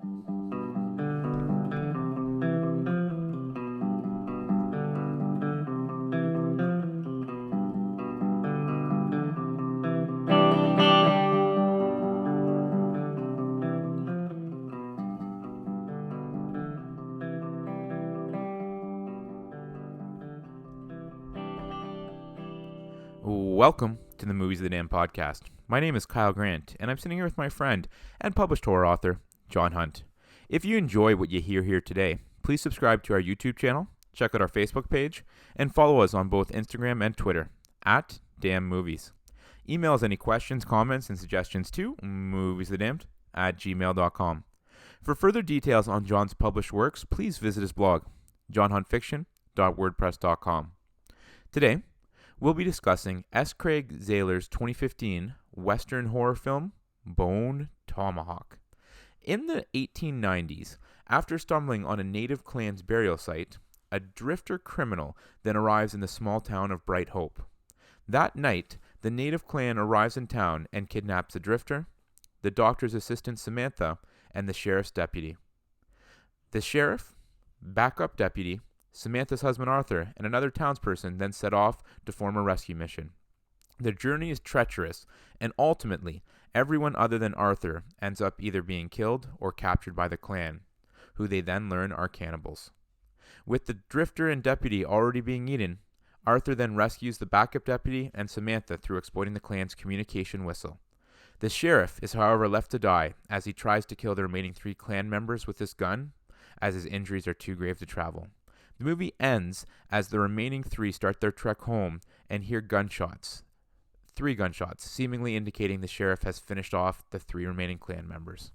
Welcome to the Movies of the Damn podcast. My name is Kyle Grant, and I'm sitting here with my friend and published horror author, John Hunt. If you enjoy what you hear here today, please subscribe to our YouTube channel, check out our Facebook page, and follow us on both Instagram and Twitter, @DamnMovies. Email us any questions, comments, and suggestions to moviesthedamned@gmail.com. For further details on John's published works, please visit his blog, johnhuntfiction.wordpress.com. Today, we'll be discussing S.Craig Zahler's 2015 Western horror film, Bone Tomahawk. In the 1890s, after stumbling on a native clan's burial site, a drifter criminal then arrives in the small town of Bright Hope. That night, the native clan arrives in town and kidnaps the drifter, the doctor's assistant Samantha, and the sheriff's deputy. The sheriff, backup deputy, Samantha's husband Arthur, and another townsperson then set off to form a rescue mission. Their journey is treacherous, and ultimately, everyone other than Arthur ends up either being killed or captured by the clan, who they then learn are cannibals. With the drifter and deputy already being eaten, Arthur then rescues the backup deputy and Samantha through exploiting the clan's communication whistle. The sheriff is however left to die as he tries to kill the remaining 3 clan members with his gun, as his injuries are too grave to travel. The movie ends as the remaining 3 start their trek home and hear gunshots. 3 gunshots, seemingly indicating the sheriff has finished off the 3 remaining clan members.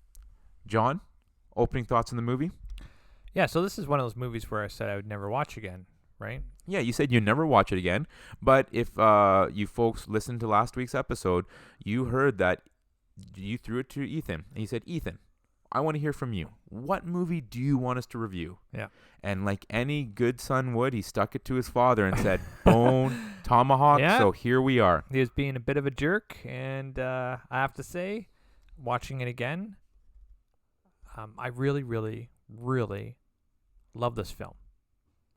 John, opening thoughts on the movie? Yeah, so this is one of those movies where I said I would never watch again, right? Yeah, you said you'd never watch it again, but if you folks listened to last week's episode, you heard that you threw it to Ethan, and he said, Ethan, I want to hear from you. What movie do you want us to review? Yeah. And like any good son would, he stuck it to his father and said, Bone Tomahawk, Yeah. So here we are. He was being a bit of a jerk, and I have to say, watching it again, I really, really, really love this film.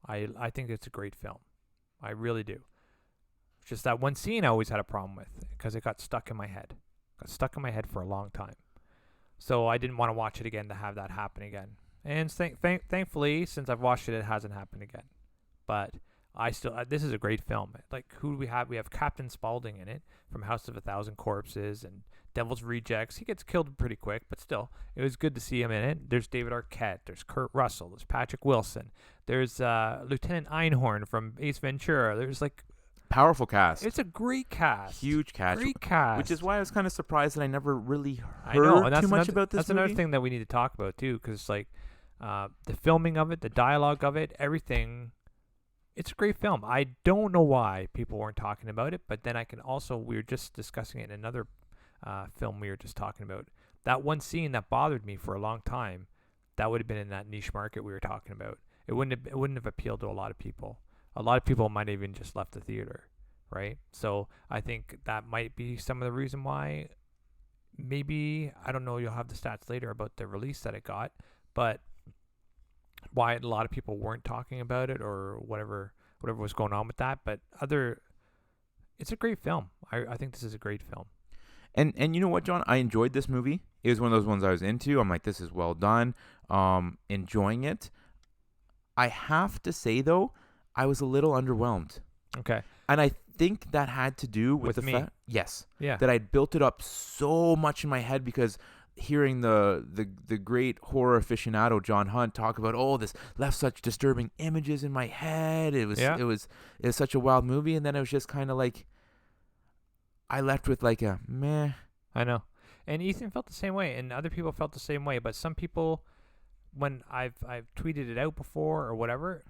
I think it's a great film. I really do. Just that one scene I always had a problem with because it got stuck in my head. Got stuck in my head for a long time. So I didn't want to watch it again to have that happen again. And thankfully, since I've watched it, it hasn't happened again. But I still, this is a great film. Like, who do we have? We have Captain Spaulding in it from House of a Thousand Corpses and Devil's Rejects. He gets killed pretty quick, but still, it was good to see him in it. There's David Arquette. There's Kurt Russell. There's Patrick Wilson. There's Lieutenant Einhorn from Ace Ventura. There's like... Powerful cast. It's a great cast. Huge cast. Great cast. Which is why I was kind of surprised that I never really heard too much about this That's movie. another thing that we need to talk about, too, because, like, the filming of it, the dialogue of it, everything, it's a great film. I don't know why people weren't talking about it, but then we were just discussing it in another film we were just talking about. That one scene that bothered me for a long time, that would have been in that niche market we were talking about. It wouldn't have appealed to a lot of people. A lot of people might have even just left the theater, right? So I think that might be some of the reason why. Maybe, I don't know, you'll have the stats later about the release that it got, but why a lot of people weren't talking about it or whatever was going on with that. But it's a great film. I think this is a great film. And you know what, John? I enjoyed this movie. It was one of those ones I was into. I'm like, this is well done. Enjoying it. I have to say, though, I was a little underwhelmed. Okay. And I think that had to do with the fact, yes, yeah, that I'd built it up so much in my head because hearing the great horror aficionado John Hunt talk about, this left such disturbing images in my head. It was such a wild movie, and then it was just kind of like I left with like a meh. I know, and Ethan felt the same way, and other people felt the same way, but some people, when I've tweeted it out before or whatever,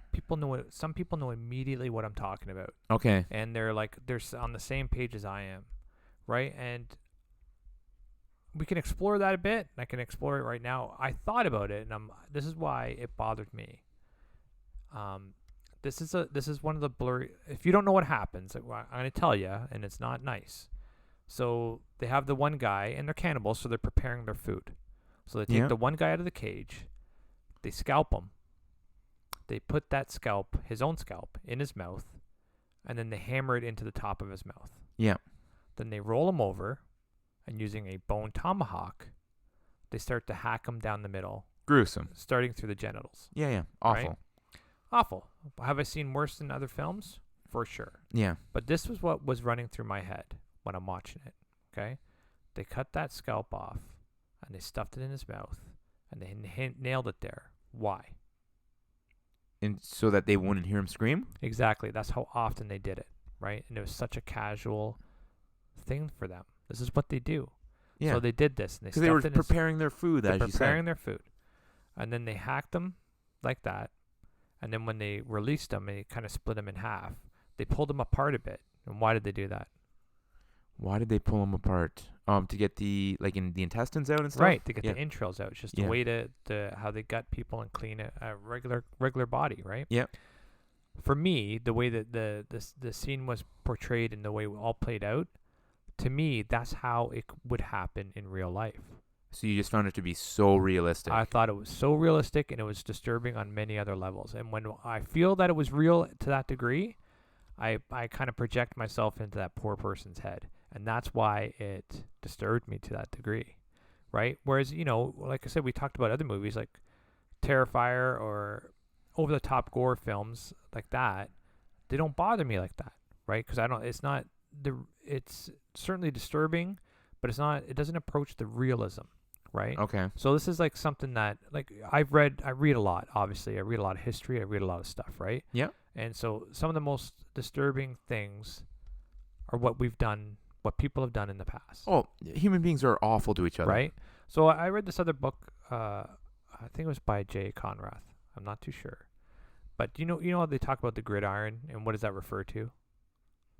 some people know immediately what I'm talking about. Okay. And they're on the same page as I am, right? And we can explore that a bit. I can explore it right now. I thought about it, and this is why it bothered me. This is one of the blurry. If you don't know what happens, I'm going to tell you, and it's not nice. So they have the one guy, and they're cannibals, so they're preparing their food. So they take the one guy out of the cage, they scalp him, they put that scalp, his own scalp, in his mouth, and then they hammer it into the top of his mouth. Yeah. Then they roll him over, and using a bone tomahawk, they start to hack him down the middle. Gruesome. Starting through the genitals. Yeah. Awful. Right? Awful. Have I seen worse in other films? For sure. Yeah. But this was what was running through my head when I'm watching it. Okay? They cut that scalp off, and they stuffed it in his mouth, and they nailed it there. Why? And so that they wouldn't hear him scream? Exactly. That's how often they did it, right? And it was such a casual thing for them. This is what they do. Yeah. So they did this. Because they were preparing their food, as you said. Preparing their food. And then they hacked them like that. And then when they released them, they kind of split them in half. They pulled them apart a bit. And why did they do that? Why did they pull them apart? To get the intestines out and stuff? Right, to get the entrails out. It's just a way to how they gut people and clean a regular body, right? Yeah. For me, the way that the scene was portrayed and the way it all played out, to me, that's how it would happen in real life. So you just found it to be so realistic. I thought it was so realistic, and it was disturbing on many other levels. And when I feel that it was real to that degree, I kind of project myself into that poor person's head. And that's why it disturbed me to that degree, right? Whereas, like I said, we talked about other movies like Terrifier or over-the-top gore films like that. They don't bother me like that, right? Because it's certainly disturbing, but it doesn't approach the realism, right? Okay. So this is like something that, like, I read a lot, obviously. I read a lot of history. I read a lot of stuff, right? Yeah. And so some of the most disturbing things are what people have done in the past. Oh, human beings are awful to each other. Right? So I read this other book, I think it was by Jay Conrath. I'm not too sure. But you know how they talk about the gridiron, and what does that refer to?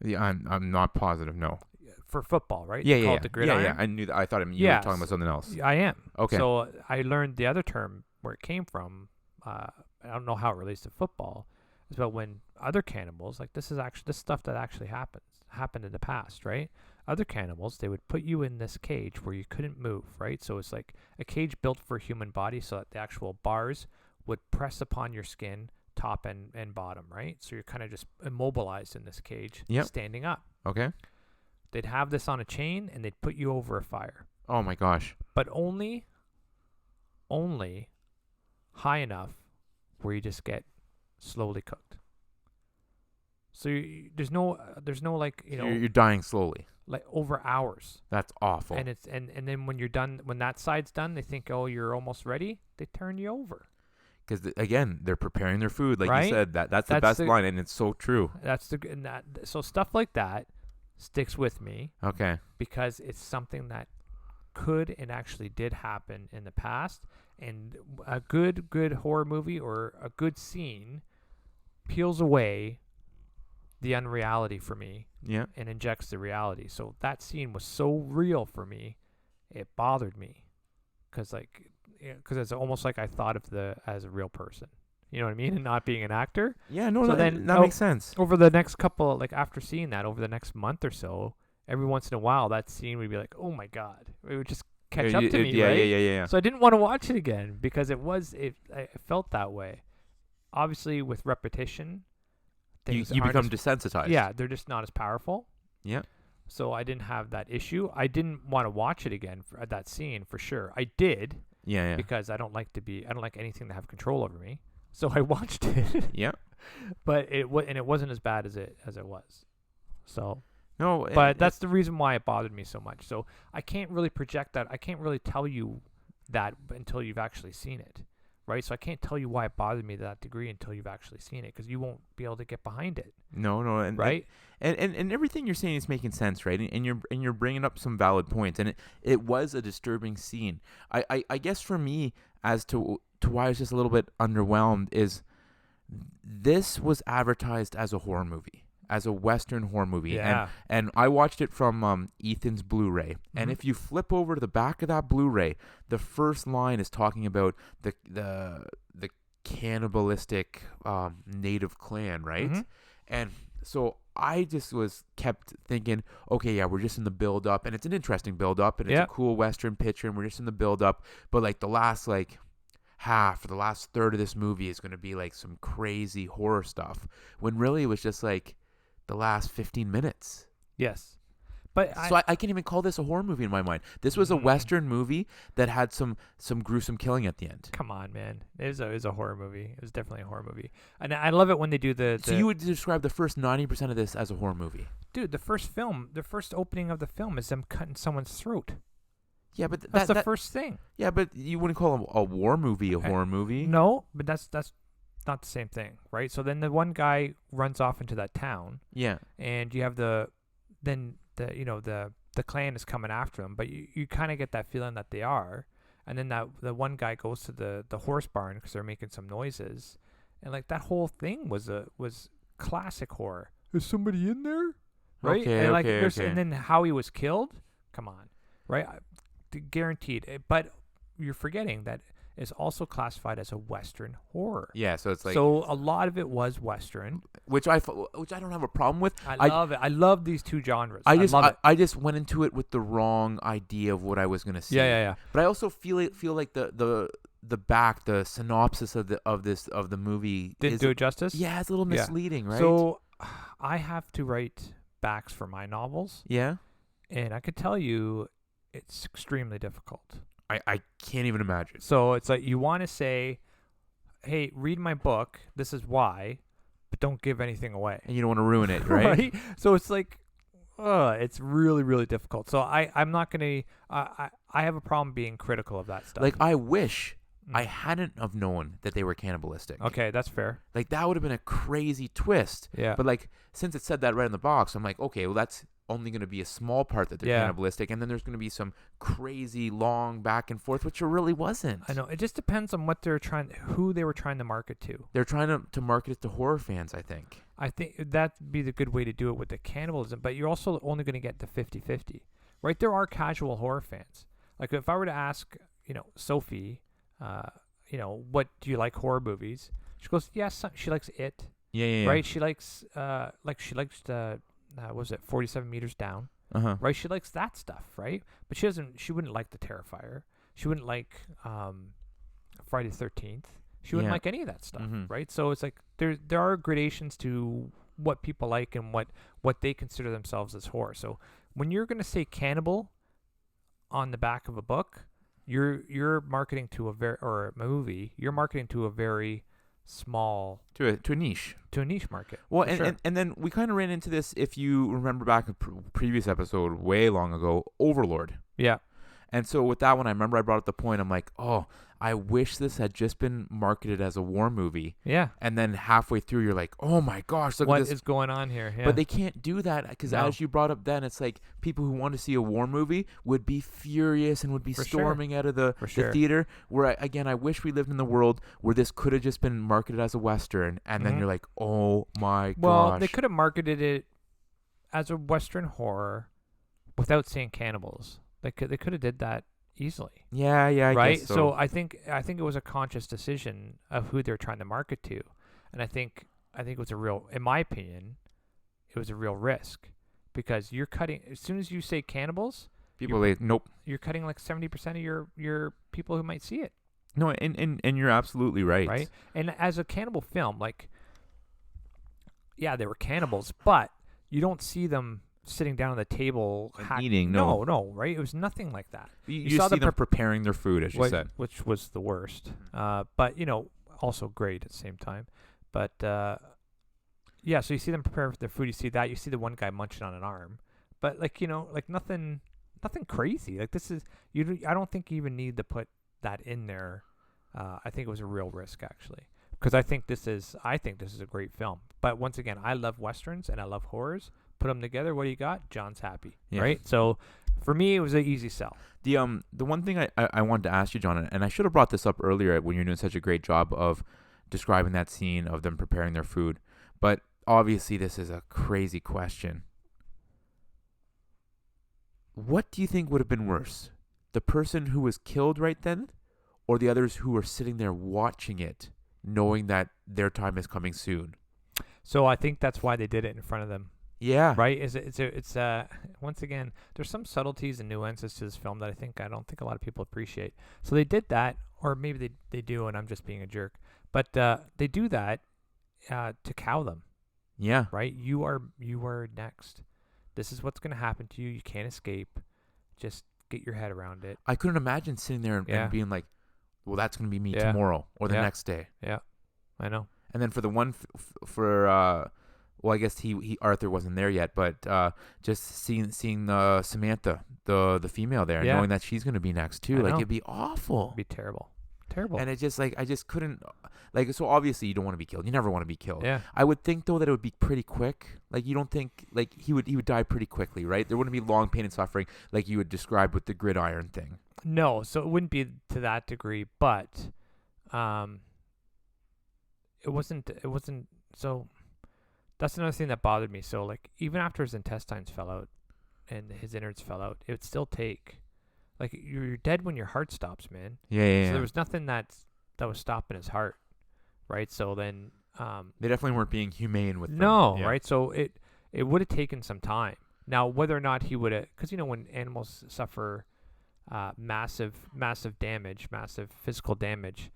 Yeah, I'm not positive, no. For football, right? Yeah, they call it the gridiron. Yeah. I knew that. I thought you were talking about something else. I am. Okay. So I learned the other term where it came from. I don't know how it relates to football. It's about when other cannibals, like this stuff that actually happened in the past, right? Other cannibals, they would put you in this cage where you couldn't move, right? So it's like a cage built for a human body, so that the actual bars would press upon your skin, top and bottom, right? So you're kind of just immobilized in this cage, standing up. Okay. They'd have this on a chain, and they'd put you over a fire. Oh my gosh. But only high enough where you just get slowly cooked. So there's no like, you're dying slowly. Like over hours. That's awful. And it's and then when you're done, when that side's done, they think, oh, you're almost ready. They turn you over. Because again, they're preparing their food, like right? you said. That's the best line, and it's so true. So stuff like that sticks with me. Okay. Because it's something that could and actually did happen in the past, and a good horror movie or a good scene peels away the unreality for me. Yeah. And injects the reality. So that scene was so real for me, it bothered me, because it's almost like I thought of as a real person. You know what I mean? And not being an actor. Yeah, no, so that makes sense. Over the next couple, like after seeing that, over the next month or so, every once in a while, that scene would be like, oh my God. It would just catch up to me, right? Yeah. So I didn't want to watch it again because it felt that way. Obviously, with repetition, you become desensitized. Yeah, they're just not as powerful. Yeah. So I didn't have that issue. I didn't want to watch it again at that scene for sure. I did. Yeah. Because I don't like anything to have control over me. So I watched it. Yeah. But it wasn't as bad as it was. So no, but that's the reason why it bothered me so much. So I can't really project that. I can't really tell you that until you've actually seen it. Right? So I can't tell you why it bothered me to that degree until you've actually seen it, because you won't be able to get behind it. No, and, right? And everything you're saying is making sense, right? And you're bringing up some valid points, and it was a disturbing scene. I guess for me, as to why I was just a little bit underwhelmed, is this was advertised as a horror movie, as a Western horror movie. Yeah. And I watched it from Ethan's Blu-ray. Mm-hmm. And if you flip over to the back of that Blu-ray, the first line is talking about the cannibalistic native clan, right? Mm-hmm. And so I just kept thinking, okay, yeah, we're just in the build up, and it's an interesting build up, and it's a cool Western picture, and we're just in the build up. But like the last like half or the last third of this movie is going to be like some crazy horror stuff, when really it was just like the last 15 minutes. Yes. But so I can't even call this a horror movie in my mind. This was a Western movie that had some gruesome killing at the end. Come on, man. It was a horror movie. It was definitely a horror movie. And I love it when they do the So you would describe the first 90% of this as a horror movie? Dude, the first opening of the film is them cutting someone's throat. Yeah, but that's the first thing. Yeah, but you wouldn't call a war movie a horror movie. No, but that's not the same thing, right? So then the one guy runs off into that town. Yeah. And you have the clan is coming after them, but you kind of get that feeling that they are. And then the one guy goes to the horse barn because they're making some noises, and like that whole thing was classic horror. Is somebody in there? Right? Okay, and okay. And then how he was killed? Come on, right? Guaranteed. But you're forgetting that it's also classified as a Western horror. Yeah, so it's like, so a lot of it was Western, which I don't have a problem with. I love it. I love these two genres. I just went into it with the wrong idea of what I was gonna see. Yeah. But I also feel like the synopsis of the movie didn't do it justice. Yeah, it's a little misleading, right? So I have to write backs for my novels. Yeah, and I could tell you, it's extremely difficult. I can't even imagine. So it's like you want to say, hey, read my book. This is why, but don't give anything away. And you don't want to ruin it, right? Right? So it's like, it's really, really difficult. So I'm not going to, I have a problem being critical of that stuff. Like, I wish I hadn't have known that they were cannibalistic. Okay, that's fair. Like, that would have been a crazy twist. Yeah. But like, since it said that right in the box, I'm like, okay, well, that's only going to be a small part that they're cannibalistic, and then there's going to be some crazy long back and forth, which there really wasn't. I know. It just depends on what who they were trying to market to. They're trying to market it to horror fans, I think. I think that'd be the good way to do it with the cannibalism, but you're also only going to get to 50-50, right? There are casual horror fans. Like if I were to ask, Sophie, what do you like horror movies? She goes, yes, she likes It. Yeah. Right? She likes, what was it, 47 Meters Down? Right? She likes that stuff, right? But she wouldn't like The Terrifier. She wouldn't like Friday the 13th. She wouldn't like any of that stuff, right? So it's like there are gradations to what people like and what they consider themselves as horror. So when you're going to say cannibal on the back of a book, you're marketing to a movie. You're marketing to a very small to a niche market. Well, and then we kind of ran into this, if you remember back in previous episode way long ago, Overlord. Yeah. And so with that one, I remember I brought up the point. I'm like, oh, I wish this had just been marketed as a war movie. Yeah. And then halfway through, you're like, oh my gosh, look at this. What is going on here? Yeah. But they can't do that because as you brought up then, it's like people who want to see a war movie would be furious and would be storming out of the theater. Where, again, I wish we lived in the world where this could have just been marketed as a Western. And then you're like, oh my gosh. Well, they could have marketed it as a Western horror without saying cannibals. They could have did that easily. Yeah, I right? guess so. So I think it was a conscious decision of who they're trying to market to, and I think it was in my opinion, it was a real risk because you're cutting as soon as you say cannibals, nope. You're cutting like 70% of your people who might see it. No, and you're absolutely right. Right, and as a cannibal film, like, yeah, they were cannibals, but you don't see them sitting down at the table eating. No, right? It was nothing like that. You saw see them preparing their food, as you said, which was the worst. But also great at the same time. But yeah, so you see them prepare their food. You see that. You see the one guy munching on an arm. But like nothing crazy. Like this is I don't think you even need to put that in there. I think it was a real risk actually, because I think this is a great film. But once again, I love westerns and I love horrors. Put them together, what do you got? John's happy, right? So for me, it was an easy sell. The one thing I wanted to ask you, John, and I should have brought this up earlier when you're doing such a great job of describing that scene of them preparing their food, but obviously this is a crazy question. What do you think would have been worse? The person who was killed right then, or the others who were sitting there watching it, knowing that their time is coming soon? So I think that's why they did it in front of them. Yeah. right? It's once again, there's some subtleties and nuances to this film that I don't think a lot of people appreciate. So they did that, or maybe they do, and I'm just being a jerk. But they do that to cow them, Yeah. right? You are next. This is what's going to happen to you. You can't escape. Just get your head around it. I couldn't imagine sitting there Yeah. and being like, well, that's going to be me Yeah. tomorrow or the Yeah. next day. Yeah, I know. And then for the one well, I guess he Arthur wasn't there yet, but just seeing Samantha, the female there, and Yeah. knowing that she's going to be next too, I like know. it'd be awful. It'd be terrible. Terrible. And it just like I just couldn't like so obviously you don't want to be killed. You never want to be killed. Yeah. I would think though that it would be pretty quick. Like you don't think like he would die pretty quickly, right? There wouldn't be long pain and suffering like you would describe with the gridiron thing. No, so it wouldn't be to that degree, but it wasn't so that's another thing that bothered me. So like even after his intestines fell out and his innards fell out, it would still take like you're dead when your heart stops, man. Yeah. So there was nothing that was stopping his heart, right? So then They definitely weren't being humane with them. no, Yeah. right? So it would have taken some time. Now whether or not he would have, because when animals suffer massive damage, massive physical damage,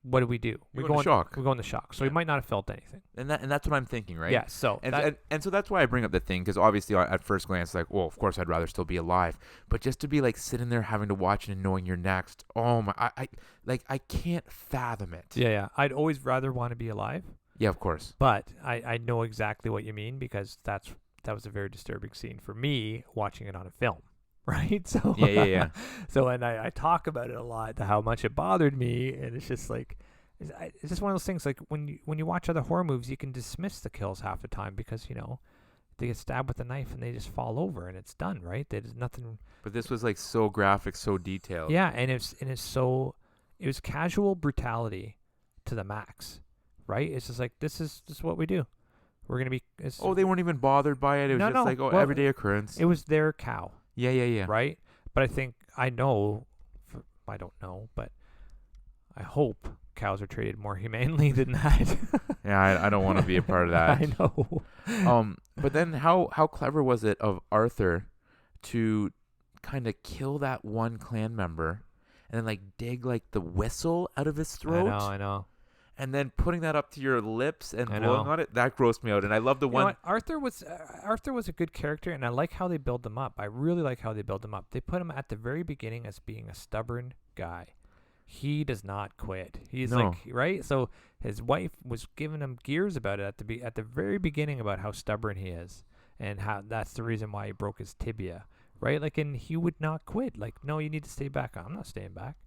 what do? We go into shock. We go into shock. So he might not have felt anything. And that's what I'm thinking, right? Yeah. So And so that's why I bring up the thing, because obviously at first glance, like, well, of course I'd rather still be alive, but just to be like sitting there having to watch it and knowing you're next, oh my, I can't fathom it. yeah. I'd always rather want to be alive, Yeah, of course. but I know exactly what you mean, because that was a very disturbing scene for me watching it on a film, right? So Yeah. So and I talk about it a lot, how much it bothered me, and it's just like. It's just one of those things, like when you watch other horror movies, you can dismiss the kills half the time because they get stabbed with a knife and they just fall over and it's done, right? There's nothing. But this was like so graphic, so detailed. Yeah, and it was casual brutality to the max, right? It's just like this is what we do. We're gonna be. Oh, they weren't even bothered by it. It was just like well, everyday occurrence. It was their cow, Yeah. right? But I don't know, but I hope cows are treated more humanely than that. Yeah, I don't want to be a part of that. I know. But then how clever was it of Arthur to kind of kill that one clan member and then like dig like the whistle out of his throat? I know. And then putting that up to your lips and I blowing know. on it, that grossed me out. And I love the You know one. what? Arthur was a good character, and I like how they build him up. I really like how they build him up. They put him at the very beginning as being a stubborn guy. He does not quit. He's No. like, right? So his wife was giving him gears about it at the very beginning about how stubborn he is and how that's the reason why he broke his tibia, right? Like, and he would not quit. Like, no, you need to stay back. I'm not staying back.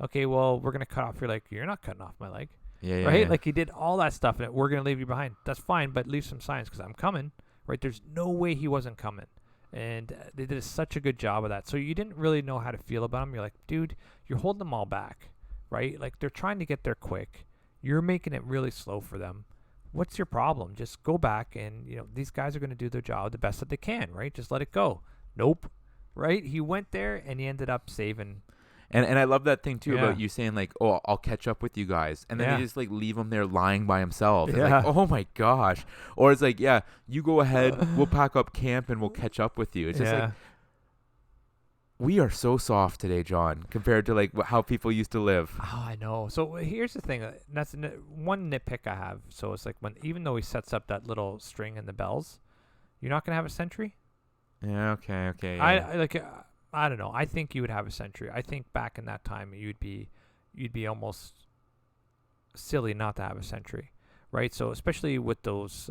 Okay, well, we're going to cut off your leg. You're not cutting off my leg, Yeah. right? Like, he did all that stuff, and we're going to leave you behind. That's fine, but leave some signs because I'm coming, right? There's no way he wasn't coming. And they did such a good job of that. So you didn't really know how to feel about him. You're like, dude, you're holding them all back, right? Like, they're trying to get there quick. You're making it really slow for them. What's your problem? Just go back and, these guys are going to do their job the best that they can, right? Just let it go. Nope. Right? He went there and he ended up saving. And I love that thing too Yeah. about you saying like, oh, I'll catch up with you guys, and then Yeah. you just like leave him there lying by himself. It's Yeah. like, oh my gosh. Or it's like, yeah, you go ahead, we'll pack up camp and we'll catch up with you. It's just like, we are so soft today, John, compared to like how people used to live. Oh, I know. So here's the thing. That's one nitpick I have. So it's like even though he sets up that little string and the bells, you're not gonna have a sentry. Yeah. Okay. Yeah. I don't know. I think you would have a sentry. I think back in that time you'd be almost silly not to have a sentry, right? So especially with those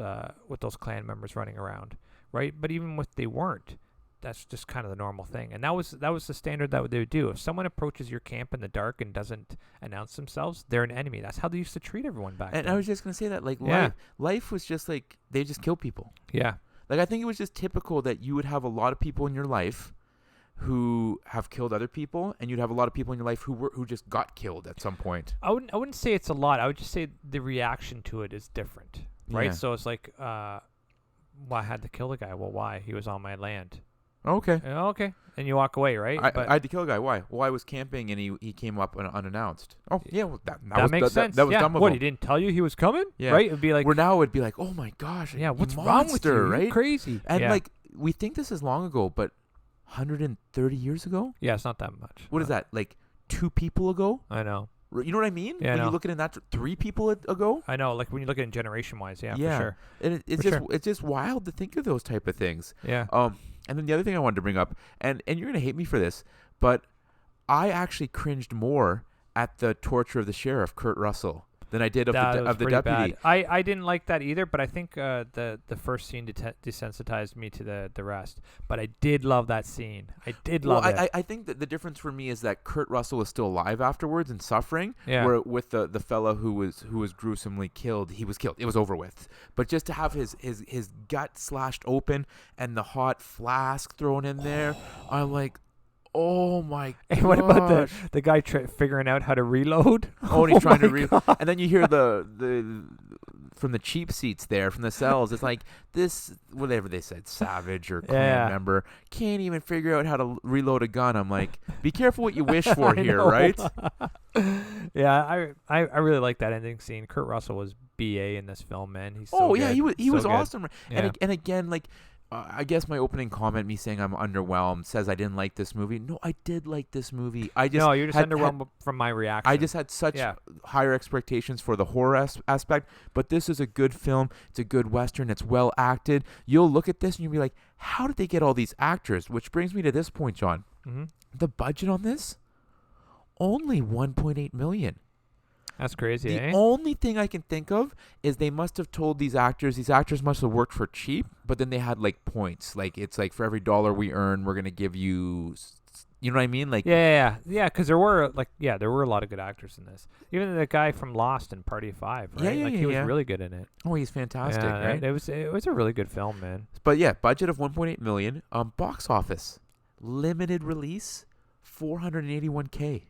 clan members running around, right? But even if they weren't, that's just kind of the normal thing. And that was the standard that they would do. If someone approaches your camp in the dark and doesn't announce themselves, they're an enemy. That's how they used to treat everyone back then. And I was just gonna say that like Yeah. life was just like they just kill people. Yeah. Like I think it was just typical that you would have a lot of people in your life who have killed other people, and you'd have a lot of people in your life who just got killed at some point. I wouldn't say it's a lot. I would just say the reaction to it is different, right? Yeah. So it's like, well, I had to kill the guy. Well, why? He was on my land. Okay. Okay. And you walk away, right? I had to kill a guy. Why? Well, I was camping and he came up unannounced. Oh yeah, well, that that was makes sense. That was yeah. dumb of What, him. he didn't tell you he was coming? Yeah. Right? It'd be like, Where now it'd be like, oh my gosh, yeah, you what's wrong with monster, you? right? You're crazy. And yeah. like we think this is long ago, but 130 years ago? Yeah, it's not that much. What is that? Like 2 people ago? I know. You know what I mean? Yeah, I when know. you look at it, that 3 people ago. I know. Like when you look at it generation wise, yeah, for sure. And it's For just sure. it's just wild to think of those type of things. Yeah. And then the other thing I wanted to bring up, and you're gonna hate me for this, but I actually cringed more at the torture of the sheriff, Kurt Russell, than I did of That the was of the pretty deputy. bad. I didn't like that either, but I think the first scene desensitized me to the rest. But I did love that scene. I did love it. I think that the difference for me is that Kurt Russell was still alive afterwards and suffering. Yeah. Where with the fella who was gruesomely killed, he was killed. It was over with. But just to have his gut slashed open and the hot flask thrown in there, I'm like, oh my god! And what about the guy figuring out how to reload? Oh, and he's trying to God. and then you hear the from the cheap seats there from the cells. It's like this, whatever they said, savage or clan member can't even figure out how to reload a gun. I'm like, be careful what you wish for here, know. right? Yeah, I really like that ending scene. Kurt Russell was BA in this film, man. He's so Oh yeah, good. he was So good. awesome. Yeah. And again, like. I guess my opening comment, me saying I'm underwhelmed, says I didn't like this movie. No, I did like this movie. I just No, you're just had- underwhelmed from my reaction. I just had such higher expectations for the horror aspect, but this is a good film. It's a good Western. It's well acted. You'll look at this and you'll be like, how did they get all these actors? Which brings me to this point, John. Mm-hmm. The budget on this, only $1.8 million. That's crazy, The eh? only thing I can think of is they must have told these actors must have worked for cheap, but then they had like points. Like it's like for every dollar we earn, we're going to give you, you know what I mean? Like Yeah, because there were a lot of good actors in this. Even the guy from Lost and Party of 5, right? Yeah, he was really good in it. Oh, he's fantastic, Yeah, right? It was a really good film, man. But yeah, budget of 1.8 million. Box office, limited release, 481K.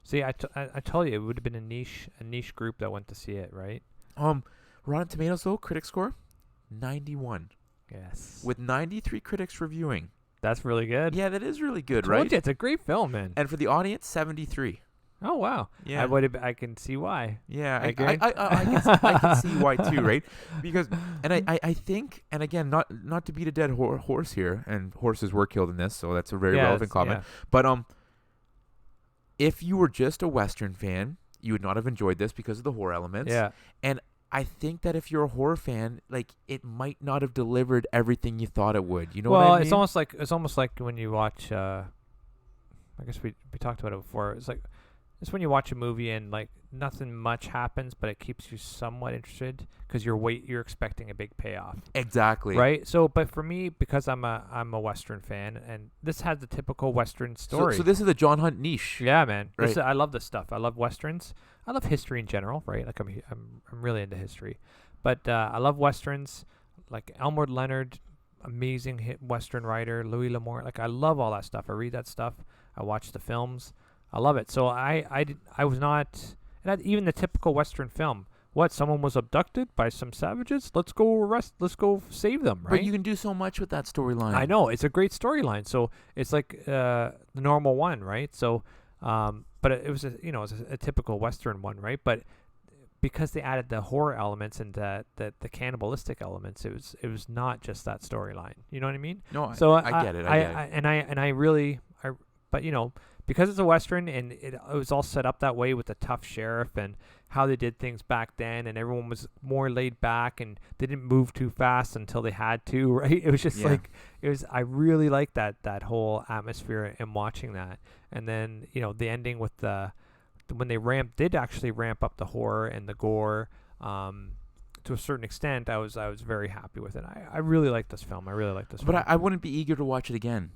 See, I told you it would have been a niche group that went to see it, right? Rotten Tomatoes though, critic score, 91. Yes. With 93 critics reviewing. That's really good. Yeah, that is really good, Told right? you, it's a great film, man. And for the audience, 73. Oh wow. Yeah. I can see why. Yeah, I Agree. can see why too, right? Because, and I think, and again, not to beat a dead horse here, and horses were killed in this, so that's a very relevant comment. Yeah. But if you were just a Western fan, you would not have enjoyed this because of the horror elements. Yeah. And I think that if you're a horror fan, like it might not have delivered everything you thought it would. You know what I mean? it's almost like when you watch. I guess we talked about it before. It's when you watch a movie and like nothing much happens, but it keeps you somewhat interested because you're expecting a big payoff. Exactly. Right. So, but for me, because I'm a Western fan, and this has the typical Western story. So this is the John Hunt niche. Yeah, man. Right. I love this stuff. I love Westerns. I love history in general, right? Like I'm really into history, but I love Westerns. Like Elmore Leonard, amazing Western writer. Louis L'Amour. Like I love all that stuff. I read that stuff. I watch the films. I love it. So I was not, even the typical Western film. What, someone was abducted by some savages? Let's go save them, right? But you can do so much with that storyline. I know, it's a great storyline. So it's like the normal one, right? So, but it was a typical Western one, right? But because they added the horror elements and the cannibalistic elements, it was not just that storyline. You know what I mean? No, so I get it. But because it's a Western and it was all set up that way with the tough sheriff and how they did things back then, and everyone was more laid back and they didn't move too fast until they had to, right? It was just I really liked that whole atmosphere and watching that. And then, the ending with when they did actually ramp up the horror and the gore, to a certain extent, I was very happy with it. I really like this film. But I wouldn't be eager to watch it again.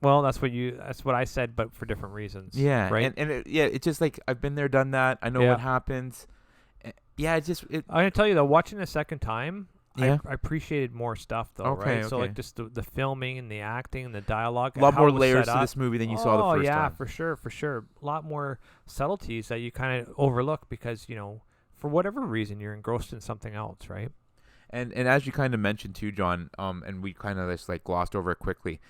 Well, that's what I said, but for different reasons. Yeah, right. It's just like I've been there, done that. I know what happens. Yeah, I'm gonna tell you though, watching the second time, Yeah. I appreciated more stuff though, Okay, right? So okay. like just the filming and the acting and the dialogue. A lot how more it was layers set to up. this movie than you saw the first time. Oh yeah, for sure. A lot more subtleties that you kind of overlook because for whatever reason you're engrossed in something else, right? And as you kind of mentioned too, John, and we kind of just like glossed over it quickly.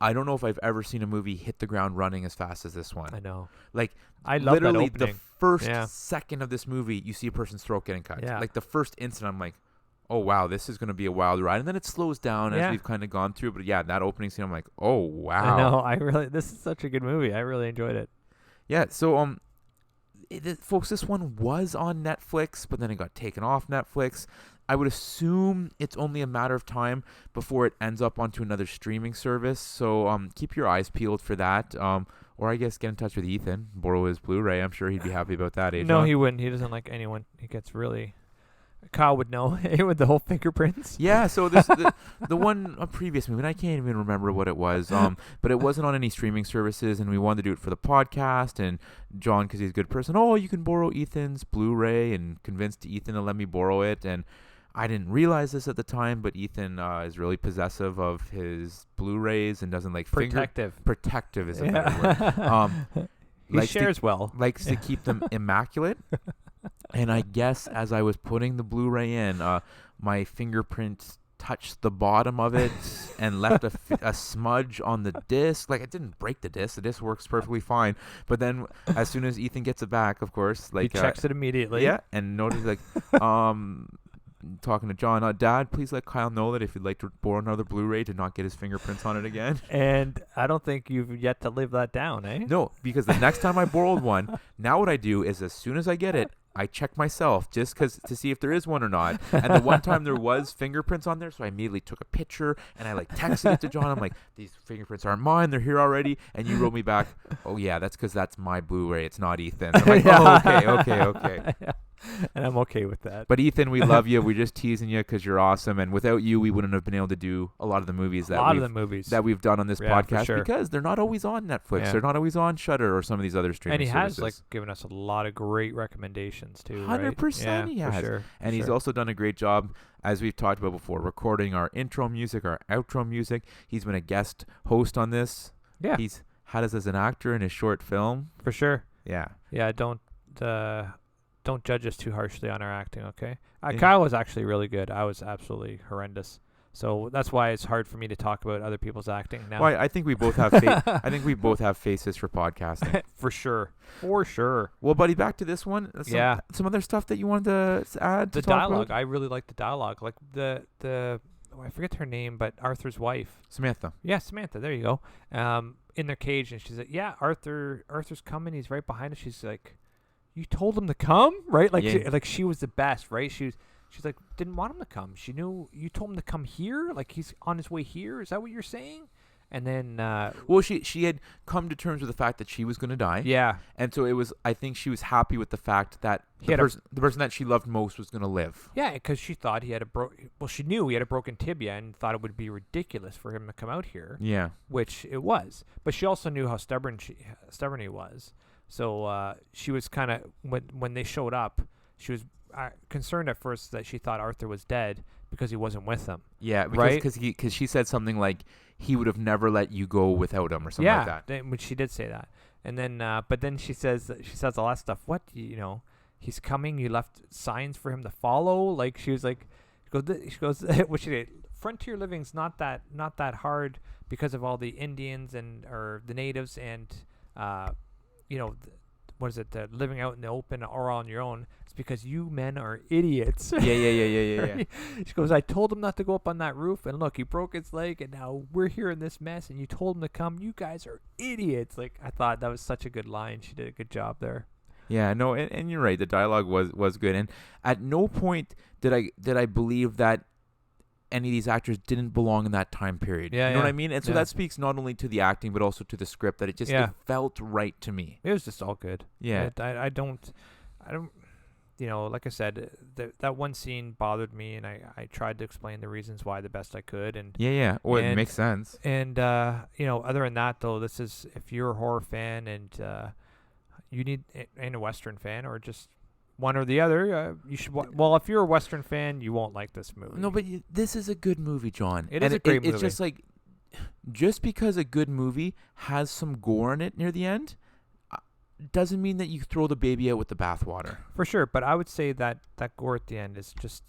I don't know if I've ever seen a movie hit the ground running as fast as this one. I know. Like I love that literally opening. the first Yeah. second of this movie, you see a person's throat getting cut. Yeah. Like the first instant, I'm like, oh wow, this is going to be a wild ride. And then it slows down as Yeah. we've kind of gone through. But yeah, that opening scene, I'm like, oh I wow. know. This is such a good movie. I really enjoyed it. Yeah. So folks, this one was on Netflix, but then it got taken off Netflix. I would assume it's only a matter of time before it ends up onto another streaming service. So keep your eyes peeled for that. Or I guess get in touch with Ethan, borrow his Blu-ray. I'm sure he'd be happy about that. No, he wouldn't. He doesn't like anyone. He gets really. Kyle would know with the whole fingerprints. Yeah, so this the one a previous movie, and I can't even remember what it was. But it wasn't on any streaming services, and we wanted to do it for the podcast. And John, because he's a good person, you can borrow Ethan's Blu-ray, and convinced Ethan to let me borrow it. And I didn't realize this at the time, but Ethan is really possessive of his Blu-rays and doesn't like Protective. Protective is a better word. He shares well. Likes to keep them immaculate. And I guess as I was putting the Blu-ray in, my fingerprint touched the bottom of it and left a smudge on the disc. Like, it didn't break the disc. The disc works perfectly fine. But then as soon as Ethan gets it back, of course, like he checks it immediately. Yeah, and notices like, talking to John, Dad, please let Kyle know that if you'd like to borrow another Blu-ray, to not get his fingerprints on it again. And I don't think you've yet to live that down, eh? No, because the next time I borrowed one, now what I do is as soon as I get it, I check myself just to see if there is one or not. And the one time there was fingerprints on there, so I immediately took a picture and I like texted it to John. I'm like, these fingerprints aren't mine. They're here already. And you wrote me back, oh yeah, that's because that's my Blu-ray. It's not Ethan's. I'm like, okay. Yeah. And I'm okay with that. But Ethan, we love you. We're just teasing you because you're awesome. And without you, we wouldn't have been able to do a lot of the movies that we've done on this podcast because they're not always on Netflix. Yeah. They're not always on Shudder or some of these other streaming services. And he has given us a lot of great recommendations too. 100% he has. Sure. And he's also done a great job, as we've talked about before, recording our intro music, our outro music. He's been a guest host on this. Yeah. He's had us as an actor in his short film. For sure. Yeah. Yeah, don't judge us too harshly on our acting, okay? Kyle was actually really good. I was absolutely horrendous. So that's why it's hard for me to talk about other people's acting now. Well, I think we both have faces for podcasting. For sure. Well, buddy, back to this one. Some other stuff that you wanted to add to the talk dialogue. about? I really like the dialogue. Like I forget her name, but Arthur's wife. Samantha. Yeah, Samantha. There you go. In their cage, and she's like, "Yeah, Arthur's coming. He's right behind us." She's like, "You told him to come, right?" Like, yeah. She was the best, right? She's like, didn't want him to come. She knew you told him to come here. Like, he's on his way here. Is that what you're saying? And then, well, she had come to terms with the fact that she was going to die. Yeah. And so I think she was happy with the fact that the person that she loved most was going to live. Yeah, because she thought he had she knew he had a broken tibia and thought it would be ridiculous for him to come out here. Yeah. Which it was. But she also knew how stubborn he was. So she was kind of, when they showed up, she was concerned at first that she thought Arthur was dead because he wasn't with them. Yeah, because she said something like he would have never let you go without him or something like that. Yeah, she did say that. And then, but then she says all that stuff. What, he's coming. You left signs for him to follow. Like she was like, she goes, what she did. Frontier living's not that hard because of all the Indians or the natives and what is it? Living out in the open or on your own. It's because you men are idiots. Yeah. She goes, I told him not to go up on that roof, and look, he broke his leg, and now we're here in this mess, and you told him to come. You guys are idiots. Like, I thought that was such a good line. She did a good job there. Yeah, no, and you're right. The dialogue was good, and at no point did I believe that any of these actors didn't belong in that time period. Yeah, you know what I mean? And so that speaks not only to the acting but also to the script, that it felt right to me. It was just all good. Yeah. I don't like I said, that one scene bothered me, and I tried to explain the reasons why the best I could. And yeah. Well, it makes sense. And other than that though, this is, if you're a horror fan and you need, and a Western fan, or just one or the other, you should. Well, if you're a Western fan, you won't like this movie. No, but this is a good movie, John. It is a great movie. It's just like, just because a good movie has some gore in it near the end, doesn't mean that you throw the baby out with the bathwater. For sure, but I would say that gore at the end is just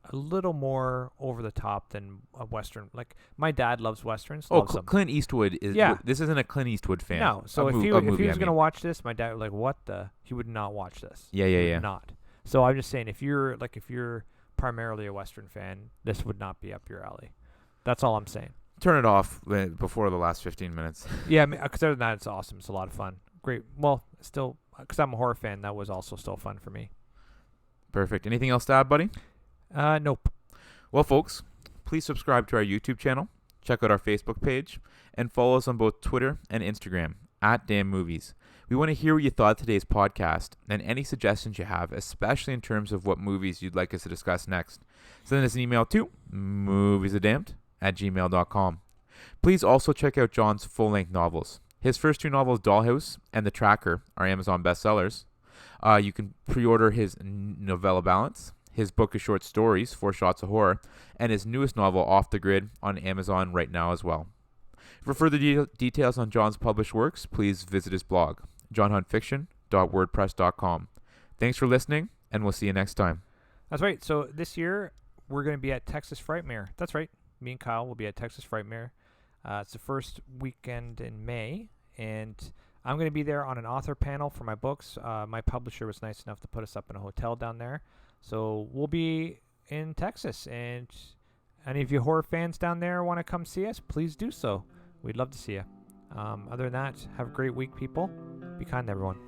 a little more over the top than a Western. Like, my dad loves Westerns, Oh, loves them. Clint Eastwood is. Yeah. This isn't a Clint Eastwood fan. No, so if he was going to watch this, my dad would like, what the? He would not watch this. Yeah, He would yeah. not. So I'm just saying, if you're primarily a Western fan, this would not be up your alley. That's all I'm saying. Turn it off before the last 15 minutes. Yeah, because other than that, it's awesome. It's a lot of fun. Great. Well, still, because I'm a horror fan, that was also still fun for me. Perfect. Anything else to add, buddy? Nope. Well, folks, please subscribe to our YouTube channel, check out our Facebook page, and follow us on both Twitter and Instagram @DamnMovies. We want to hear what you thought of today's podcast and any suggestions you have, especially in terms of what movies you'd like us to discuss next. Send us an email to moviesofdamned@gmail.com. Please also check out John's full-length novels. His first 2 novels, Dollhouse and The Tracker, are Amazon bestsellers. You can pre-order his novella Balance, his book of short stories, 4 Shots of Horror, and his newest novel, Off the Grid, on Amazon right now as well. For further details on John's published works, please visit his blog, johnhuntfiction.wordpress.com. Thanks for listening, and we'll see you next time. That's right. So this year, we're going to be at Texas Frightmare. That's right. Me and Kyle will be at Texas Frightmare. It's the first weekend in May, and I'm going to be there on an author panel for my books. My publisher was nice enough to put us up in a hotel down there. So we'll be in Texas, and any of you horror fans down there want to come see us, please do so. We'd love to see you. Other than that, have a great week, people. Be kind to everyone.